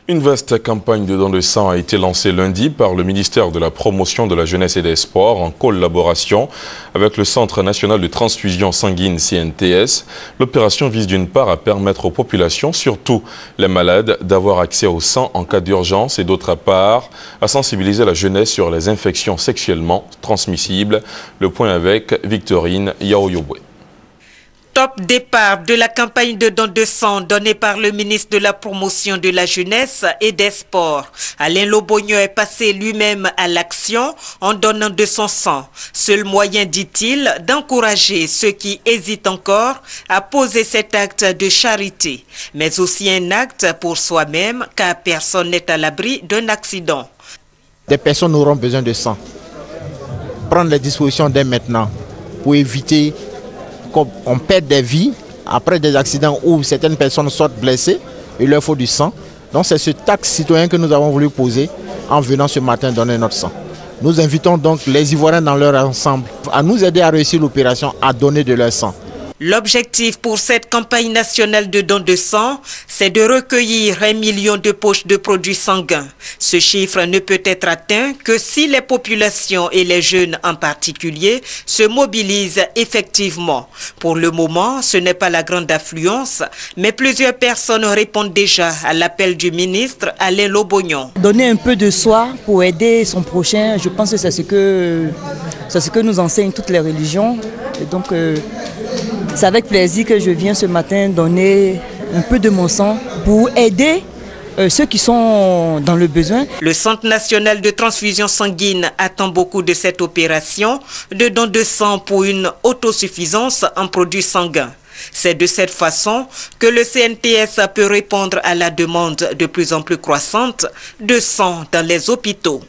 Une vaste campagne de dons de sang a été lancée lundi par le ministère de la Promotion de la Jeunesse et des Sports en collaboration avec le Centre national de transfusion sanguine CNTS. L'opération vise d'une part à permettre aux populations, surtout les malades, d'avoir accès au sang en cas d'urgence et d'autre part à sensibiliser la jeunesse sur les infections sexuellement transmissibles. Le point avec Victorine Yaoyobwe. Top départ de la campagne de don de sang donnée par le ministre de la Promotion de la Jeunesse et des Sports. Alain Lobogno est passé lui-même à l'action en donnant de son sang. Seul moyen, dit-il, d'encourager ceux qui hésitent encore à poser cet acte de charité, mais aussi un acte pour soi-même, car personne n'est à l'abri d'un accident. Des personnes auront besoin de sang. Prendre les dispositions dès maintenant pour éviter qu'on perd des vies après des accidents où certaines personnes sortent blessées, il leur faut du sang. Donc c'est ce acte citoyen que nous avons voulu poser en venant ce matin donner notre sang. Nous invitons donc les Ivoiriens dans leur ensemble à nous aider à réussir l'opération, à donner de leur sang. L'objectif pour cette campagne nationale de don de sang, c'est de recueillir 1 million de poches de produits sanguins. Ce chiffre ne peut être atteint que si les populations et les jeunes en particulier se mobilisent effectivement. Pour le moment, ce n'est pas la grande affluence, mais plusieurs personnes répondent déjà à l'appel du ministre Alain Lobogno. Donner un peu de soi pour aider son prochain, je pense que c'est ce que nous enseignent toutes les religions. Et donc, c'est avec plaisir que je viens ce matin donner un peu de mon sang pour aider ceux qui sont dans le besoin. Le Centre national de transfusion sanguine attend beaucoup de cette opération de don de sang pour une autosuffisance en produits sanguins. C'est de cette façon que le CNTS peut répondre à la demande de plus en plus croissante de sang dans les hôpitaux.